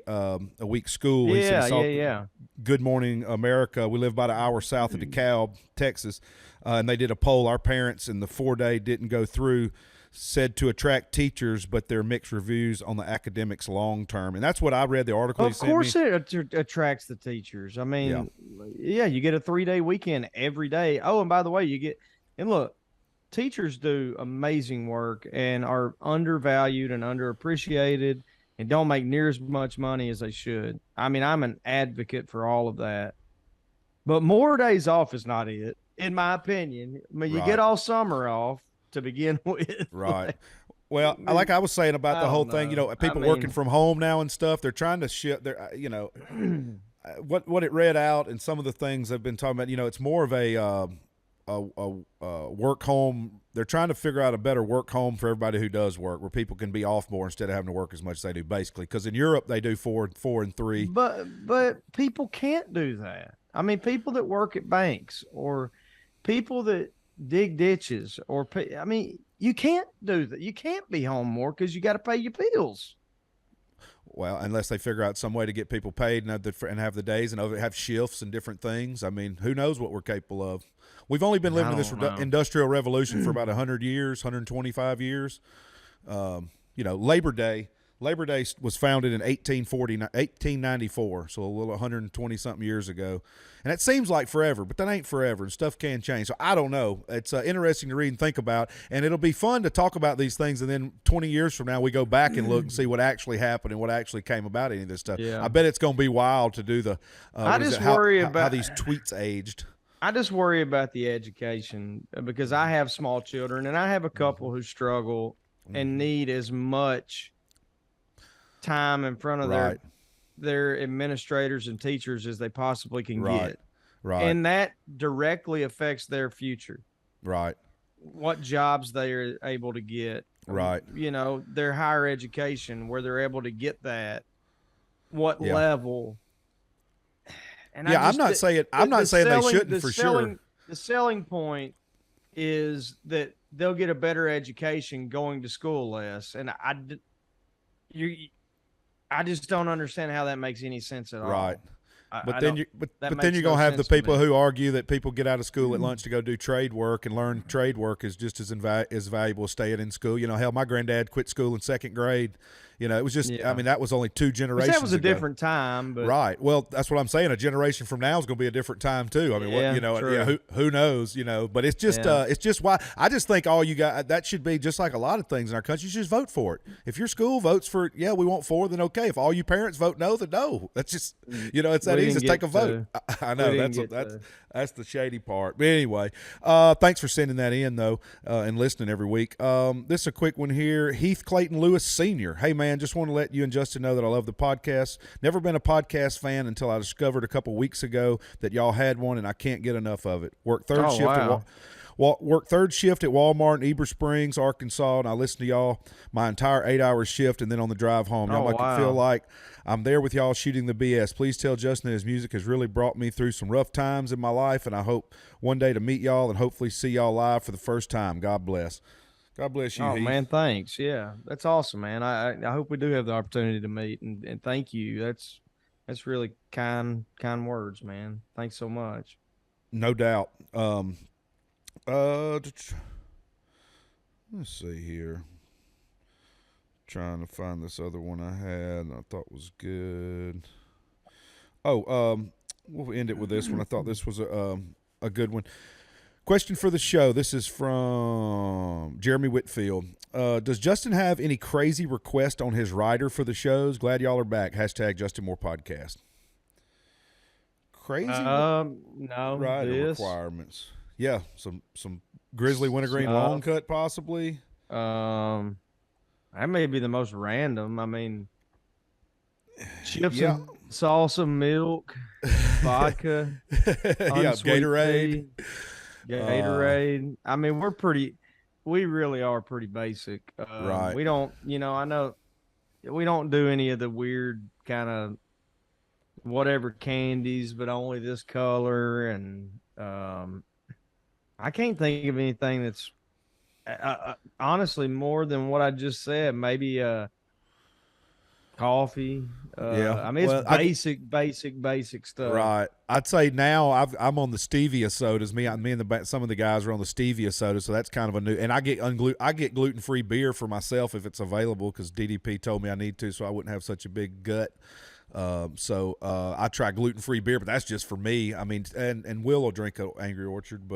a week school. He said he saw Yeah. Good Morning America. We live about an hour south of DeKalb, Texas, and they did a poll. Our parents in the 4-day didn't go through, said to attract teachers, but they're mixed reviews on the academics long term. And that's what I read the article. Of course it attracts the teachers. I mean, yeah, you get a 3-day weekend every day. Oh, and by the way, and look, teachers do amazing work and are undervalued and underappreciated and don't make near as much money as they should. I mean, I'm an advocate for all of that. But more days off is not it, in my opinion. I mean, you get all summer off to begin with. Right. Well, like I was saying about the whole thing, people working from home now and stuff, they're trying to shift their, what it read out and some of the things I've been talking about, it's more of a work home. They're trying to figure out a better work home for everybody who does work, where people can be off more instead of having to work as much as they do, basically. Because in Europe they do 4 and 3. But people can't do that. I mean, people that work at banks or people that dig ditches you can't do that. You can't be home more because you got to pay your bills. Well, unless they figure out some way to get people paid and have the days and have shifts and different things. I mean, who knows what we're capable of? We've only been living in this industrial revolution for about 100 years, 125 years. Labor Day was founded in 1894, so a little 120-something years ago. And it seems like forever, but that ain't forever, and stuff can change. So I don't know. It's interesting to read and think about, and it'll be fun to talk about these things, and then 20 years from now we go back and look and see what actually happened and what actually came about any of this stuff. Yeah. I bet it's going to be wild to do the I just worry about how these tweets aged. I just worry about the education because I have small children, and I have a couple who struggle and need as much time in front of their administrators and teachers as they possibly can get. Right. And that directly affects their future. Right. What jobs they are able to get. Right. Their higher education, where they're able to get that, what level. And I'm not saying they shouldn't for sure. The selling point is that they'll get a better education going to school less. And I just don't understand how that makes any sense at all. Right. But then you're going to have the people who argue that people get out of school at lunch to go do trade work and learn trade work is just as valuable as staying in school. Hell, my granddad quit school in 2nd grade. It was just, I mean, that was only 2 generations that was a ago. different time. But... Right. Well, that's what I'm saying. A generation from now is going to be a different time too. I mean, who knows, but it's just why I just think all you got, that should be just like a lot of things in our country. You should just vote for it. If your school votes for, we want 4, then okay. If all you parents vote no, then no. That's just, it's that easy. Just take a vote. I know that's the shady part. But anyway, thanks for sending that in though, and listening every week. This is a quick one here. Heath Clayton Lewis Sr. Hey man, just want to let you and Justin know that I love the podcast. Never been a podcast fan until I discovered a couple weeks ago that y'all had one, and I can't get enough of it. Work third shift at Walmart in Eber Springs, Arkansas, and I listen to y'all my entire 8-hour shift and then on the drive home. Y'all make it feel like I'm there with y'all shooting the BS. Please tell Justin that his music has really brought me through some rough times in my life, and I hope one day to meet y'all and hopefully see y'all live for the first time. God bless. God bless you, Heath. Man, thanks. Yeah, that's awesome, man. I hope we do have the opportunity to meet, and thank you. That's really kind words, man. Thanks so much. No doubt. Let's see here. Trying to find this other one I had and I thought was good. We'll end it with this one. I thought this was a good one. Question for the show. This is from Jeremy Whitfield. Does Justin have any crazy request on his rider for the shows? Glad y'all are back. # Justin Moore Podcast. Crazy? No. Rider requirements. Yeah, some Grizzly wintergreen Snuff. long cut, possibly. That may be the most random. I mean, chips and salsa, milk, vodka, Yeah, unsweet Gatorade. tea, Gatorade. I mean, we really are pretty basic. Right. We don't, I know we don't do any of the weird kind of whatever candies, but only this color. And I can't think of anything that's honestly more than what I just said. Maybe coffee. I mean, it's basic stuff. Right. I'd say now I'm on the stevia sodas. Me and some of the guys are on the stevia sodas, so that's kind of a new. And I get gluten-free beer for myself if it's available, because DDP told me I need to, so I wouldn't have such a big gut. So I try gluten-free beer, but that's just for me. I mean, and Will drink a Angry Orchard,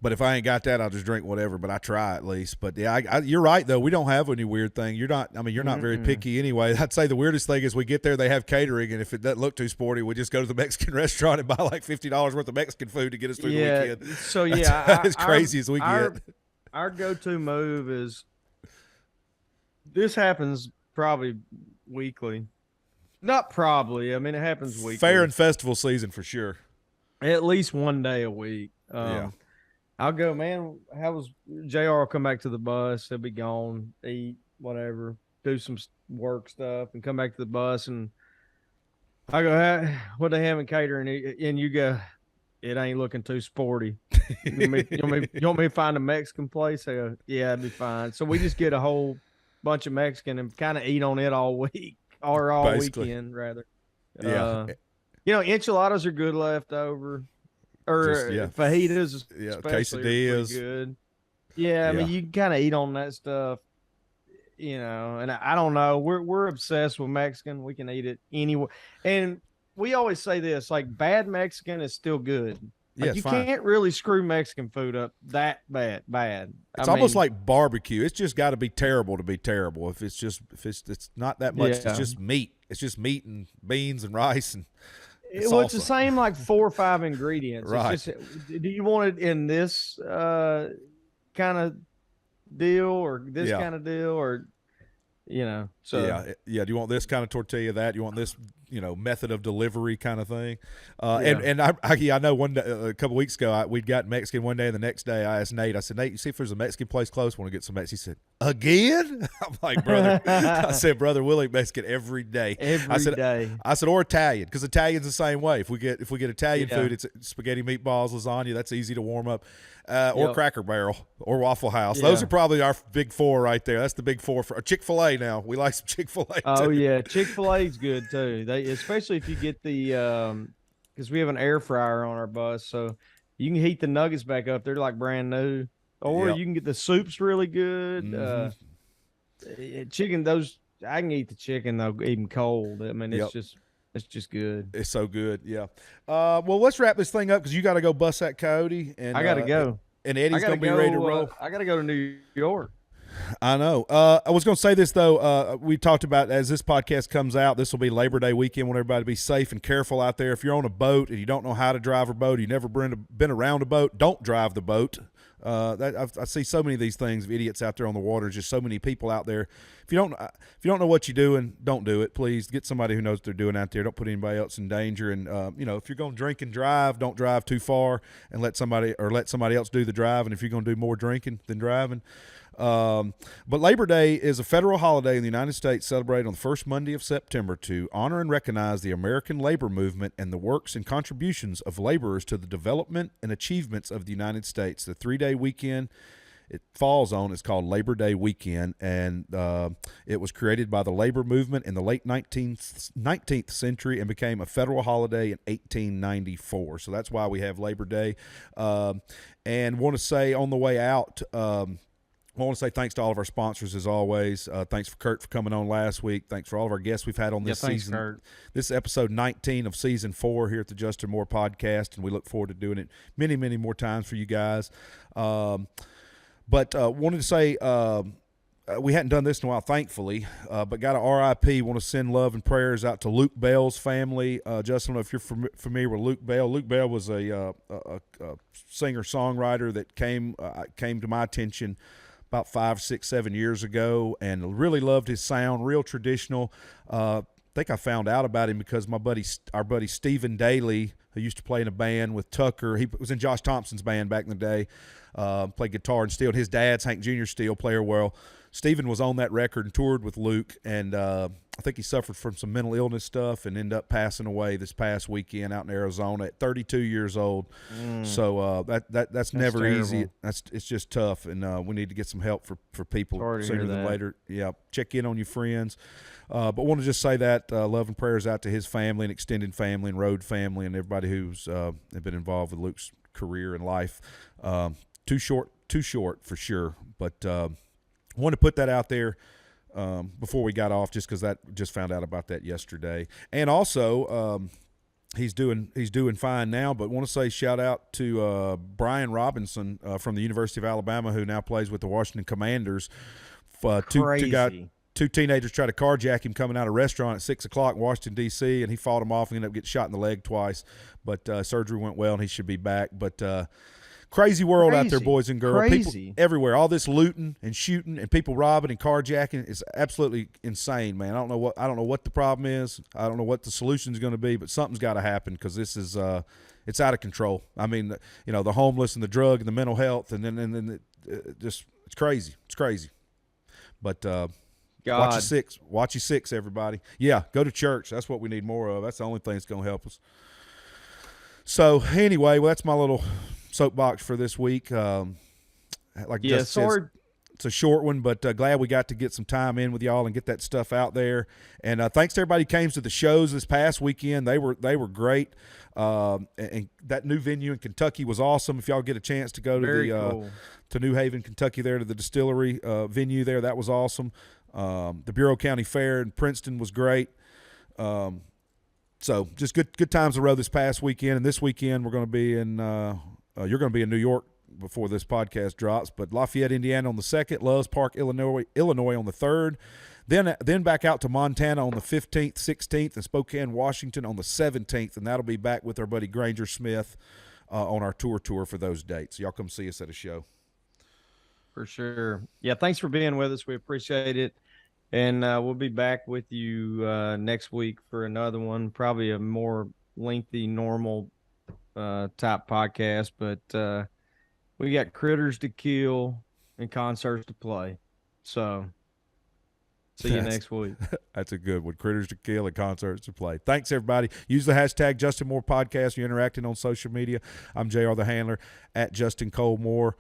but if I ain't got that, I'll just drink whatever. But I try at least. But yeah, you're right though. We don't have any weird thing. You're not very picky anyway. I'd say the weirdest thing is we get there, they have catering, and if it doesn't look too sporty, we just go to the Mexican restaurant and buy like $50 worth of Mexican food to get us through the weekend. So as crazy as we get. Our go-to move is, this happens probably weekly. Not probably. I mean, it happens weekly. Fair and festival season for sure. At least one day a week. Yeah. I'll go, man. How was JR? Will come back to the bus. He'll be gone, eat, whatever, do some work stuff, and come back to the bus. And I go, what they have in catering? And you go, it ain't looking too sporty. You want me to find a Mexican place? I go, yeah, that'd be fine. So we just get a whole bunch of Mexican and kind of eat on it all week, or all Basically. Weekend, rather. Yeah. Enchiladas are good leftover. Or fajitas, quesadillas, good. Yeah, I mean, you can kind of eat on that stuff, And I don't know, we're obsessed with Mexican. We can eat it anywhere, and we always say this: like, bad Mexican is still good. Like, you can't really screw Mexican food up that bad. It's almost like barbecue. It's just got to be terrible to be terrible. If it's not that much, it's just meat. It's just meat and beans and rice and. It's the same, like 4 or 5 ingredients. Right. It's just, do you want it in this kind of deal or this kind of deal, or So yeah. Do you want this kind of tortilla? That you want this, method of delivery kind of thing. And I know one day, a couple weeks ago, we'd got Mexican one day, and the next day I asked Nate. I said, Nate, you see if there's a Mexican place close? Want to get some Mexican? He said, again? I'm like, brother. I said, brother, we'll eat Mexican every day. I said, or Italian, because Italian's the same way. If we get Italian food, it's spaghetti, meatballs, lasagna. That's easy to warm up. Or Cracker Barrel or Waffle House. Those are probably our big 4 right there. That's the big 4 for Chick-fil-A. Now we like some Chick-fil-A. Oh yeah, Chick-fil-A's good too. Especially if you get the because we have an air fryer on our bus, so you can heat the nuggets back up. They're like brand new. Or you can get the soup's really good. Chicken, those I can eat the chicken though even cold. I mean, it's just good. It's so good, yeah. Well, let's wrap this thing up because you got to go bust that Cody, and I got to go. And Eddie's going to be ready to roll. I got to go to New York. I know. I was going to say this though. We talked about, as this podcast comes out, this will be Labor Day weekend. Want everybody to be safe and careful out there. If you're on a boat and you don't know how to drive a boat, you've never been around a boat, don't drive the boat. I see so many of these things of idiots out there on the water. Just so many people out there. If you don't know what you're doing, don't do it. Please get somebody who knows what they're doing out there. Don't put anybody else in danger. And if you're going to drink and drive, don't drive too far, and let somebody else do the driving. If you're going to do more drinking than driving. But Labor Day is a federal holiday in the United States celebrated on the first Monday of September to honor and recognize the American labor movement and the works and contributions of laborers to the development and achievements of the United States. The 3-day weekend it falls on is called Labor Day weekend, and it was created by the labor movement in the late 19th century and became a federal holiday in 1894. So that's why we have Labor Day. And want to say on the way out, I want to say thanks to all of our sponsors as always. Thanks for Kurt for coming on last week. Thanks for all of our guests we've had on this season. Kurt. This is episode 19 of season 4 here at the Justin Moore podcast, and we look forward to doing it many, many more times for you guys. But wanted to say we hadn't done this in a while, thankfully, but got a RIP. Want to send love and prayers out to Luke Bell's family. Justin, I don't know if you're familiar with Luke Bell. Luke Bell was a singer-songwriter that came to my attention about 5, 6, 7 years ago, and really loved his sound, real traditional. I think I found out about him because our buddy Stephen Daly, who used to play in a band with Tucker. He was in Josh Thompson's band back in the day, played guitar and steel. His dad's Hank Jr. Steel player. Well, Stephen was on that record and toured with Luke, and I think he suffered from some mental illness stuff and ended up passing away this past weekend out in Arizona at 32 years old. So that's never terrible. easy. It's just tough, and we need to get some help for people sooner than later. Yeah, check in on your friends. But want to just say that love and prayers out to his family and extended family and road family and everybody who's been involved with Luke's career and life. Too short for sure. But wanted to put that out there before we got off, just because that just found out about that yesterday. And also he's doing fine now. But want to say shout out to Brian Robinson from the University of Alabama, who now plays with the Washington Commanders. Two teenagers tried to carjack him coming out of a restaurant at 6 o'clock in Washington, D.C., and he fought them off and ended up getting shot in the leg twice. But surgery went well, and he should be back. But crazy world out there, boys and girls. Crazy. People everywhere. All this looting and shooting and people robbing and carjacking is absolutely insane, man. I don't know what the problem is. I don't know what the solution is going to be, but something's got to happen because this is it's out of control. I mean, the homeless and the drug and the mental health, and then it's crazy. It's crazy. But watch your six, everybody. Yeah, go to church. That's what we need more of. That's the only thing that's going to help us. So anyway, that's my little soapbox for this week. It's a short one, but glad we got to get some time in with y'all and get that stuff out there. And thanks to everybody who came to the shows this past weekend. They were great. And that new venue in Kentucky was awesome. If y'all get a chance to go to to New Haven, Kentucky, there to the distillery venue there, that was awesome. The Bureau County Fair in Princeton was great. So just good times on the road this past weekend. And this weekend we're going to be in you're going to be in New York before this podcast drops, but Lafayette, Indiana on the 2nd, Loves Park, Illinois on the 3rd, then back out to Montana on the 15th, 16th, and Spokane, Washington on the 17th, and that'll be back with our buddy Granger Smith on our tour for those dates. Y'all come see us at a show. For sure. Yeah, thanks for being with us. We appreciate it. And we'll be back with you next week for another one, probably a more lengthy, normal type podcast. But we got critters to kill and concerts to play. So see you next week. That's a good one. Critters to kill and concerts to play. Thanks, everybody. Use the hashtag Justin Moore Podcast. You're interacting on social media. I'm JR the Handler at Justin Cole Moore.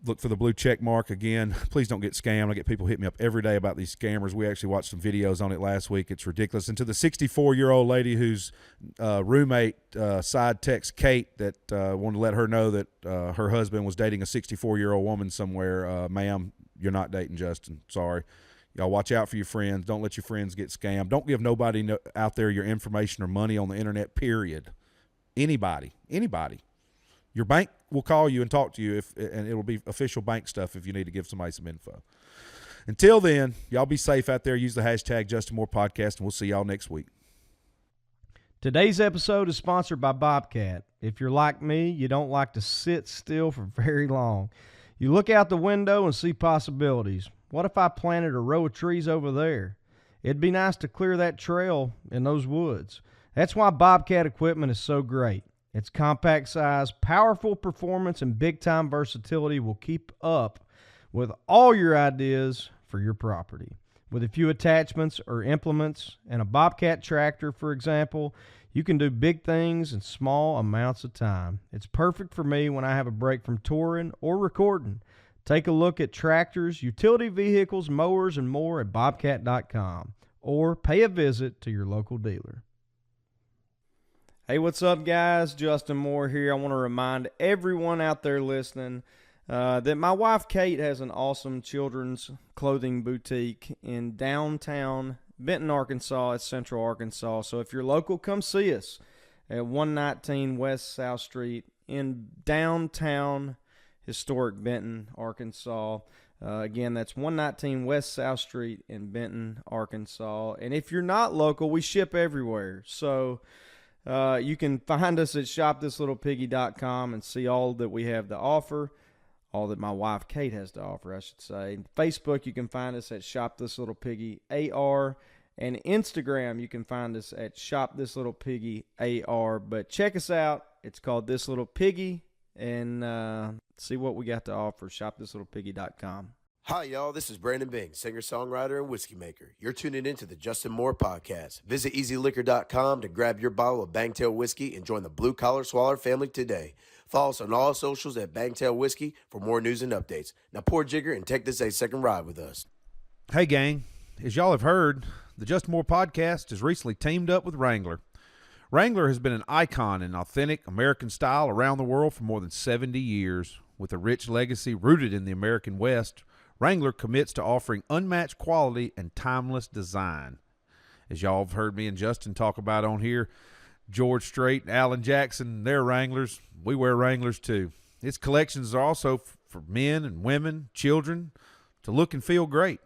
Look for the blue check mark again. Please don't get scammed. I get people hit me up every day about these scammers. We actually watched some videos on it last week. It's ridiculous. And to the 64-year-old lady whose roommate side text Kate that wanted to let her know that her husband was dating a 64-year-old woman somewhere, ma'am, you're not dating Justin. Sorry. Y'all watch out for your friends. Don't let your friends get scammed. Don't give nobody out there your information or money on the internet, period. Anybody. Your bank will call you and talk to you, and it'll be official bank stuff if you need to give somebody some info. Until then, y'all be safe out there. Use the hashtag Justin Moore Podcast, and we'll see y'all next week. Today's episode is sponsored by Bobcat. If you're like me, you don't like to sit still for very long. You look out the window and see possibilities. What if I planted a row of trees over there? It'd be nice to clear that trail in those woods. That's why Bobcat equipment is so great. Its compact size, powerful performance, and big-time versatility will keep up with all your ideas for your property. With a few attachments or implements and a Bobcat tractor, for example, you can do big things in small amounts of time. It's perfect for me when I have a break from touring or recording. Take a look at tractors, utility vehicles, mowers, and more at bobcat.com or pay a visit to your local dealer. Hey, what's up, guys? Justin Moore here. I want to remind everyone out there listening that my wife, Kate, has an awesome children's clothing boutique in downtown Benton, Arkansas. It's Central Arkansas. So if you're local, come see us at 119 West South Street in downtown historic Benton, Arkansas. Again, that's 119 West South Street in Benton, Arkansas. And if you're not local, we ship everywhere. So you can find us at shopthislittlepiggy.com and see all that we have to offer, all that my wife Kate has to offer, I should say. Facebook, you can find us at shopthislittlepiggyAR. And Instagram, you can find us at shopthislittlepiggyAR. But check us out. It's called This Little Piggy. And see what we got to offer. ShopThisLittlePiggy.com. Hi, y'all. This is Brandon Bing, singer-songwriter and whiskey maker. You're tuning into the Justin Moore Podcast. Visit EasyLiquor.com to grab your bottle of Bangtail Whiskey and join the Blue Collar Swaller family today. Follow us on all socials at Bangtail Whiskey for more news and updates. Now pour Jigger and take this a second ride with us. Hey, gang. As y'all have heard, the Justin Moore Podcast has recently teamed up with Wrangler. Wrangler has been an icon in authentic American style around the world for more than 70 years. With a rich legacy rooted in the American West, Wrangler commits to offering unmatched quality and timeless design. As y'all have heard me and Justin talk about on here, George Strait and Alan Jackson, they're Wranglers. We wear Wranglers too. Its collections are also for men and women, children, to look and feel great,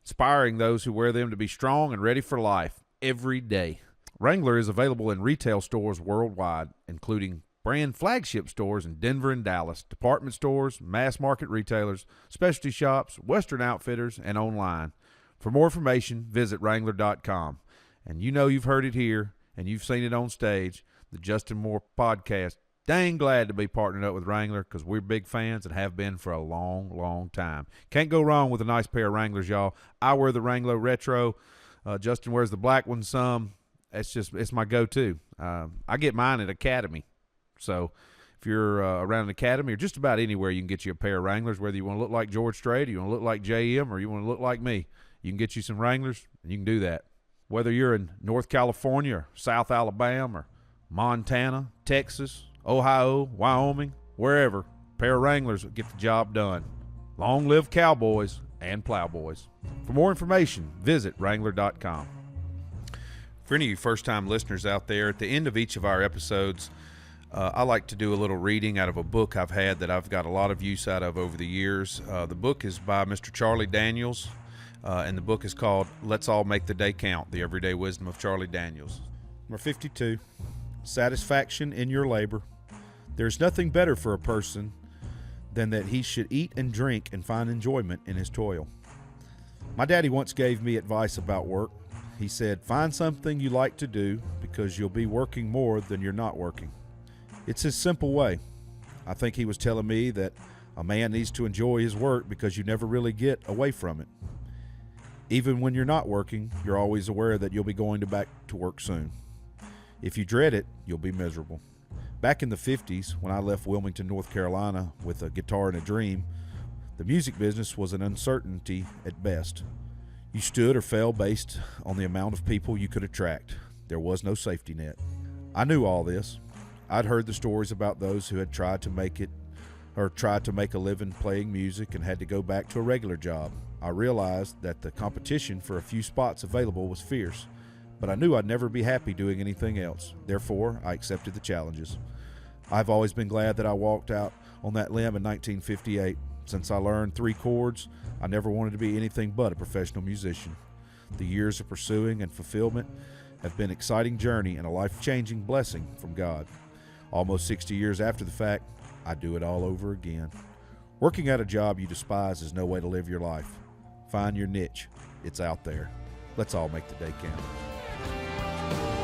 inspiring those who wear them to be strong and ready for life every day. Wrangler is available in retail stores worldwide, including brand flagship stores in Denver and Dallas, department stores, mass market retailers, specialty shops, Western outfitters, and online. For more information, visit Wrangler.com. And you know you've heard it here, and you've seen it on stage, the Justin Moore Podcast. Dang glad to be partnered up with Wrangler because we're big fans and have been for a long, long time. Can't go wrong with a nice pair of Wranglers, y'all. I wear the Wrangler Retro. Justin wears the black one some. It's my go-to. I get mine at Academy. So if you're around an Academy or just about anywhere, you can get you a pair of Wranglers, whether you want to look like George Strait, or you want to look like JM, or you want to look like me. You can get you some Wranglers, and you can do that. Whether you're in North California or South Alabama or Montana, Texas, Ohio, Wyoming, wherever, a pair of Wranglers will get the job done. Long live cowboys and plowboys. For more information, visit Wrangler.com. For any of you first-time listeners out there, at the end of each of our episodes, I like to do a little reading out of a book I've had that I've got a lot of use out of over the years. The book is by Mr. Charlie Daniels, and the book is called Let's All Make the Day Count, The Everyday Wisdom of Charlie Daniels. Number 52, satisfaction in your labor. There's nothing better for a person than that he should eat and drink and find enjoyment in his toil. My daddy once gave me advice about work. He said, find something you like to do because you'll be working more than you're not working. It's his simple way. I think he was telling me that a man needs to enjoy his work because you never really get away from it. Even when you're not working, you're always aware that you'll be going back to work soon. If you dread it, you'll be miserable. Back in the 50s, when I left Wilmington, North Carolina with a guitar and a dream, the music business was an uncertainty at best. You stood or fell based on the amount of people you could attract. There was no safety net. I knew all this. I'd heard the stories about those who had tried to make a living playing music and had to go back to a regular job. I realized that the competition for a few spots available was fierce, but I knew I'd never be happy doing anything else. Therefore, I accepted the challenges. I've always been glad that I walked out on that limb in 1958. Since I learned 3 chords, I never wanted to be anything but a professional musician. The years of pursuing and fulfillment have been an exciting journey and a life-changing blessing from God. Almost 60 years after the fact, I do it all over again. Working at a job you despise is no way to live your life. Find your niche. It's out there. Let's all make the day count.